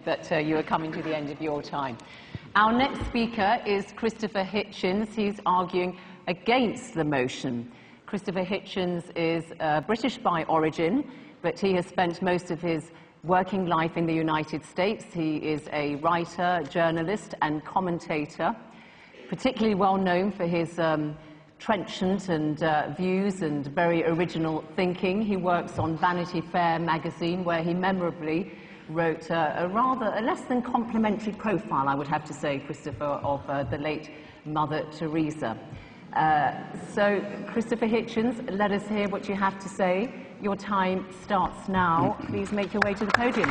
that you are coming to the end of your time. Our next speaker is Christopher Hitchens. He's arguing against the motion. Christopher Hitchens is British by origin, but he has spent most of his working life in the United States. He is a writer, journalist, and commentator, particularly well known for his trenchant and views and very original thinking. He works on Vanity Fair magazine, where he memorably wrote a less than complimentary profile, I would have to say, Christopher, of the late Mother Teresa. So, Christopher Hitchens, let us hear what you have to say. Your time starts now. Please make your way to the podium.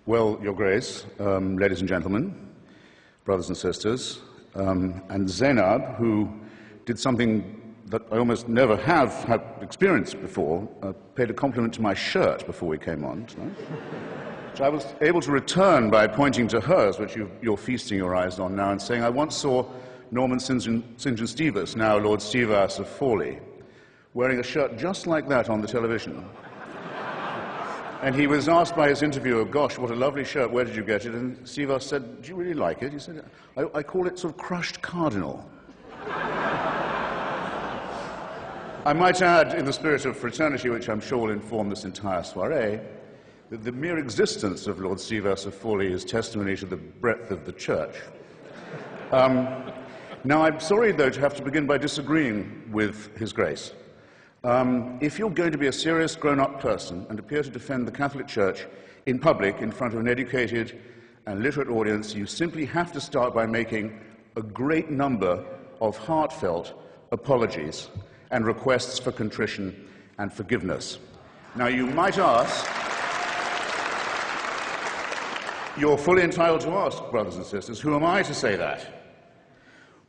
Well, Your Grace, ladies and gentlemen, brothers and sisters, and Zainab, who did something that I almost never have had experienced before, paid a compliment to my shirt before we came on tonight, which I was able to return by pointing to hers, which you're feasting your eyes on now, and saying, I once saw Norman St. John Stevas, now Lord Stevas of Fawley, wearing a shirt just like that on the television. And he was asked by his interviewer, gosh, what a lovely shirt, where did you get it? And Stevas said, do you really like it? He said, I call it sort of crushed cardinal. I might add, in the spirit of fraternity, which I'm sure will inform this entire soiree, that the mere existence of Lord Stevas of Fawley is testimony to the breadth of the church. Now, I'm sorry, though, to have to begin by disagreeing with His Grace. If you're going to be a serious grown-up person and appear to defend the Catholic Church in public in front of an educated and literate audience, you simply have to start by making a great number of heartfelt apologies and requests for contrition and forgiveness. Now, you might ask, you're fully entitled to ask, brothers and sisters, who am I to say that?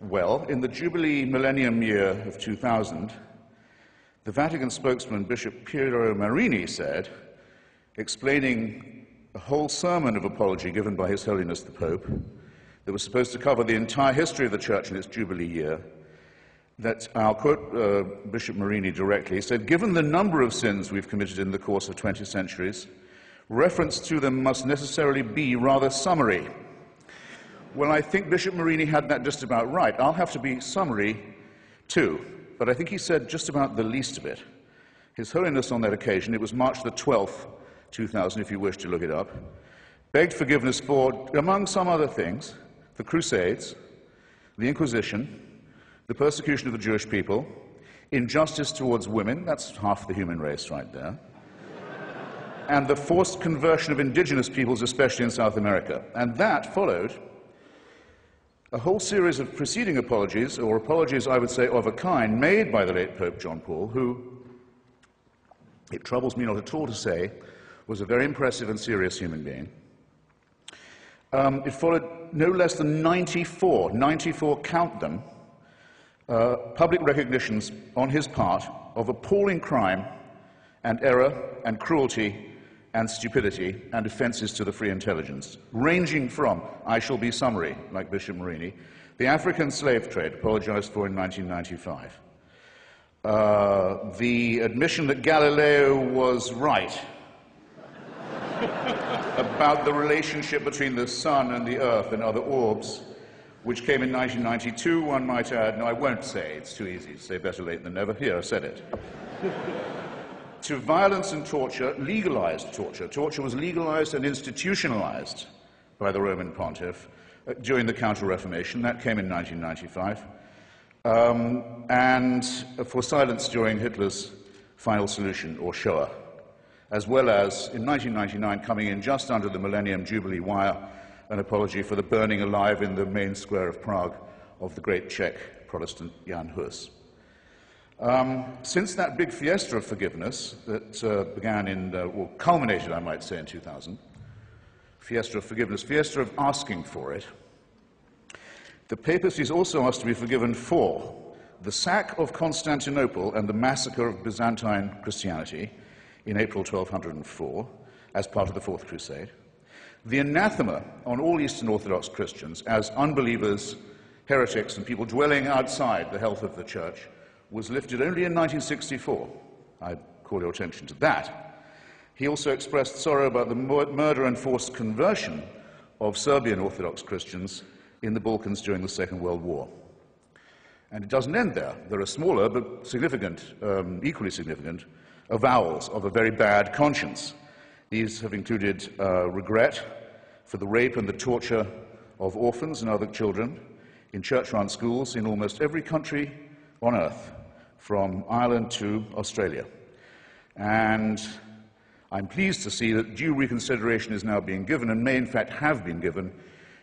Well, in the Jubilee Millennium Year of 2000, the Vatican spokesman, Bishop Piero Marini, said, explaining a whole sermon of apology given by His Holiness the Pope, that was supposed to cover the entire history of the Church in its Jubilee year, that, I'll quote Bishop Marini directly, said, given the number of sins we've committed in the course of 20 centuries, reference to them must necessarily be rather summary. Well, I think Bishop Marini had that just about right. I'll have to be summary too. But I think he said just about the least of it. His Holiness on that occasion, it was March the 12th, 2000, if you wish to look it up, begged forgiveness for, among some other things, the Crusades, the Inquisition, the persecution of the Jewish people, injustice towards women, that's half the human race right there, and the forced conversion of indigenous peoples, especially in South America. And that followed a whole series of preceding apologies, or apologies, I would say, of a kind, made by the late Pope John Paul, who, it troubles me not at all to say, was a very impressive and serious human being. It followed no less than 94, count them, public recognitions on his part of appalling crime and error and cruelty and stupidity and offences to the free intelligence, ranging from, I shall be summary, like Bishop Marini, the African slave trade, apologized for in 1995, the admission that Galileo was right about the relationship between the sun and the earth and other orbs, which came in 1992, one might add. No, I won't say, it's too easy to say better late than never. Here, I said it. To violence and torture, legalized torture. Torture was legalized and institutionalized by the Roman Pontiff during the Counter-Reformation. That came in 1995. And for silence during Hitler's final solution, or Shoah, as well as, in 1999, coming in just under the Millennium Jubilee wire, an apology for the burning alive in the main square of Prague of the great Czech Protestant Jan Hus. Since that big fiesta of forgiveness that began in, well, culminated, I might say, in 2000, fiesta of forgiveness, fiesta of asking for it, the papacy's also asked to be forgiven for the sack of Constantinople and the massacre of Byzantine Christianity in April 1204 as part of the Fourth Crusade, The anathema on all Eastern Orthodox Christians as unbelievers, heretics, and people dwelling outside the health of the Church was lifted only in 1964. I call your attention to that. He also expressed sorrow about the murder and forced conversion of Serbian Orthodox Christians in the Balkans during the Second World War. And it doesn't end there. There are smaller but significant, equally significant, avowals of a very bad conscience. These have included regret for the rape and the torture of orphans and other children in church-run schools in almost every country on earth, from Ireland to Australia. And I'm pleased to see that due reconsideration is now being given, and may in fact have been given,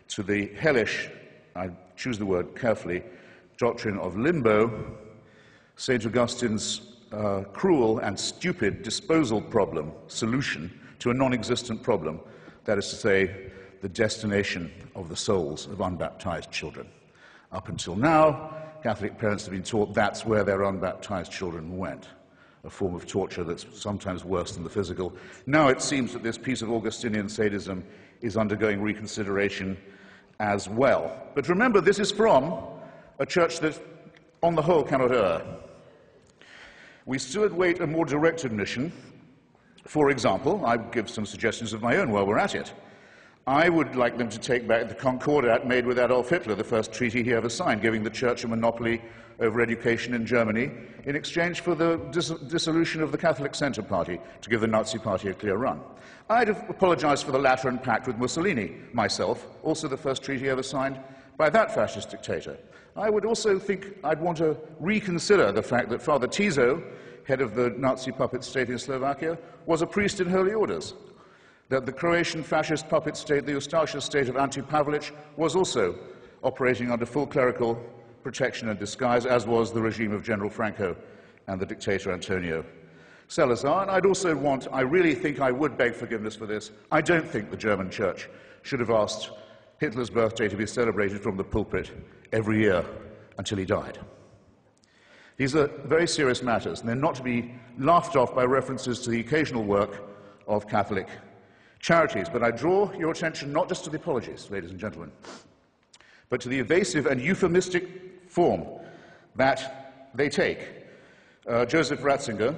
to the hellish, I choose the word carefully, doctrine of limbo, St. Augustine's cruel and stupid disposal problem solution to a non-existent problem, that is to say, the destination of the souls of unbaptized children. Up until now, Catholic parents have been taught that's where their unbaptized children went, a form of torture that's sometimes worse than the physical. Now it seems that this piece of Augustinian sadism is undergoing reconsideration as well. But remember, this is from a church that, on the whole, cannot err. We still await a more direct admission. For example, I give some suggestions of my own while we're at it. I would like them to take back the Concordat made with Adolf Hitler, the first treaty he ever signed, giving the Church a monopoly over education in Germany in exchange for the dissolution of the Catholic Centre Party, to give the Nazi Party a clear run. I'd have apologized for the Lateran Pact with Mussolini, myself, also the first treaty ever signed by that fascist dictator. I would also think I'd want to reconsider the fact that Father Tiso, head of the Nazi puppet state in Slovakia, was a priest in holy orders, that the Croatian fascist puppet state, the Ustaša state of Ante Pavelić, was also operating under full clerical protection and disguise, as was the regime of General Franco and the dictator Antonio Salazar. And I really think I would beg forgiveness for this. I don't think the German church should have asked Hitler's birthday to be celebrated from the pulpit every year until he died. These are very serious matters, and they're not to be laughed off by references to the occasional work of Catholic charities. But I draw your attention not just to the apologies, ladies and gentlemen, but to the evasive and euphemistic form that they take. Joseph Ratzinger,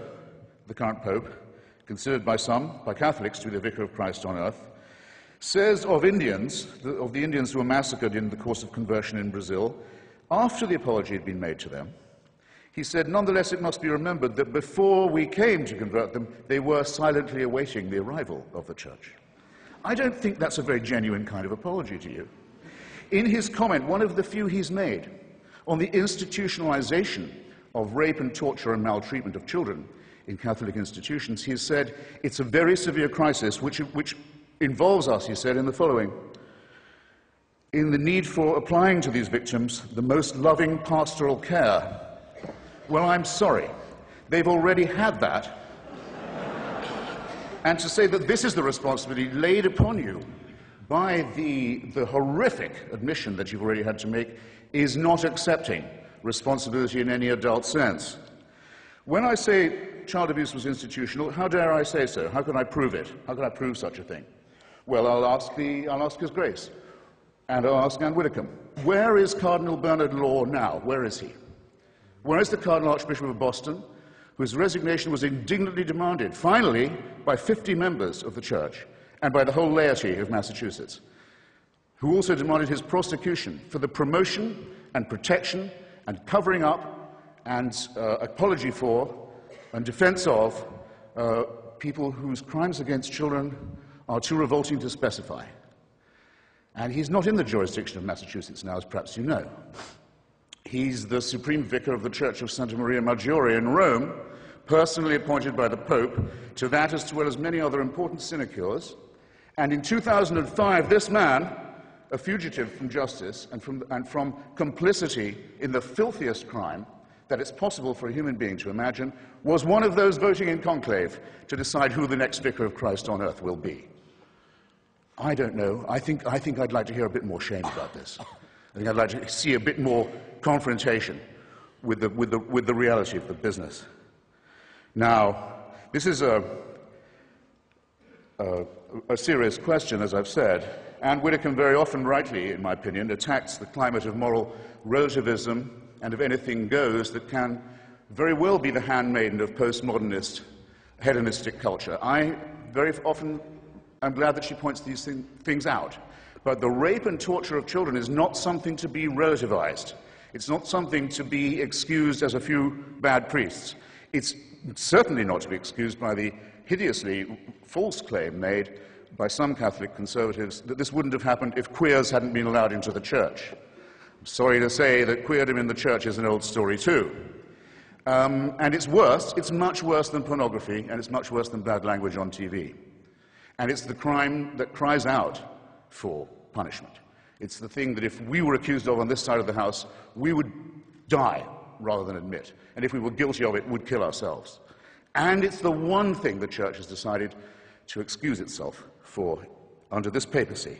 the current Pope, considered by some, by Catholics, to be the Vicar of Christ on earth, says of the Indians who were massacred in the course of conversion in Brazil, after the apology had been made to them, he said, nonetheless, it must be remembered that before we came to convert them, they were silently awaiting the arrival of the church. I don't think that's a very genuine kind of apology to you. In his comment, one of the few he's made, on the institutionalization of rape and torture and maltreatment of children in Catholic institutions, he said, it's a very severe crisis which involves us, he said, in the following: in the need for applying to these victims the most loving pastoral care. Well, I'm sorry. They've already had that. And to say that this is the responsibility laid upon you by the horrific admission that you've already had to make is not accepting responsibility in any adult sense. When I say child abuse was institutional, how dare I say so? How can I prove it? How can I prove such a thing? Well, I'll ask His Grace, and I'll ask Anne Widdecombe. Where is Cardinal Bernard Law now? Where is he? Where is the Cardinal Archbishop of Boston, whose resignation was indignantly demanded, finally, by 50 members of the Church and by the whole laity of Massachusetts, who also demanded his prosecution for the promotion and protection and covering up and apology for and defense of people whose crimes against children are too revolting to specify. And he's not in the jurisdiction of Massachusetts now, as perhaps you know. He's the Supreme Vicar of the Church of Santa Maria Maggiore in Rome, personally appointed by the Pope to that as well as many other important sinecures. And in 2005, this man, a fugitive from justice and from complicity in the filthiest crime that it's possible for a human being to imagine, was one of those voting in conclave to decide who the next Vicar of Christ on earth will be. I don't know. I think I'd like to hear a bit more shame about this. I think I'd like to see a bit more confrontation with the reality of the business. Now, this is a serious question, as I've said, and Whittaker very often, rightly, in my opinion, attacks the climate of moral relativism and of anything goes that can very well be the handmaiden of postmodernist, hedonistic culture. I very often am glad that she points these things out. But the rape and torture of children is not something to be relativized. It's not something to be excused as a few bad priests. It's certainly not to be excused by the hideously false claim made by some Catholic conservatives that this wouldn't have happened if queers hadn't been allowed into the church. I'm sorry to say that queerdom in the church is an old story too. And it's worse, it's much worse than pornography, and it's much worse than bad language on TV. And it's the crime that cries out for punishment. It's the thing that if we were accused of on this side of the house, we would die rather than admit. And if we were guilty of it, would kill ourselves. And it's the one thing the church has decided to excuse itself for under this papacy.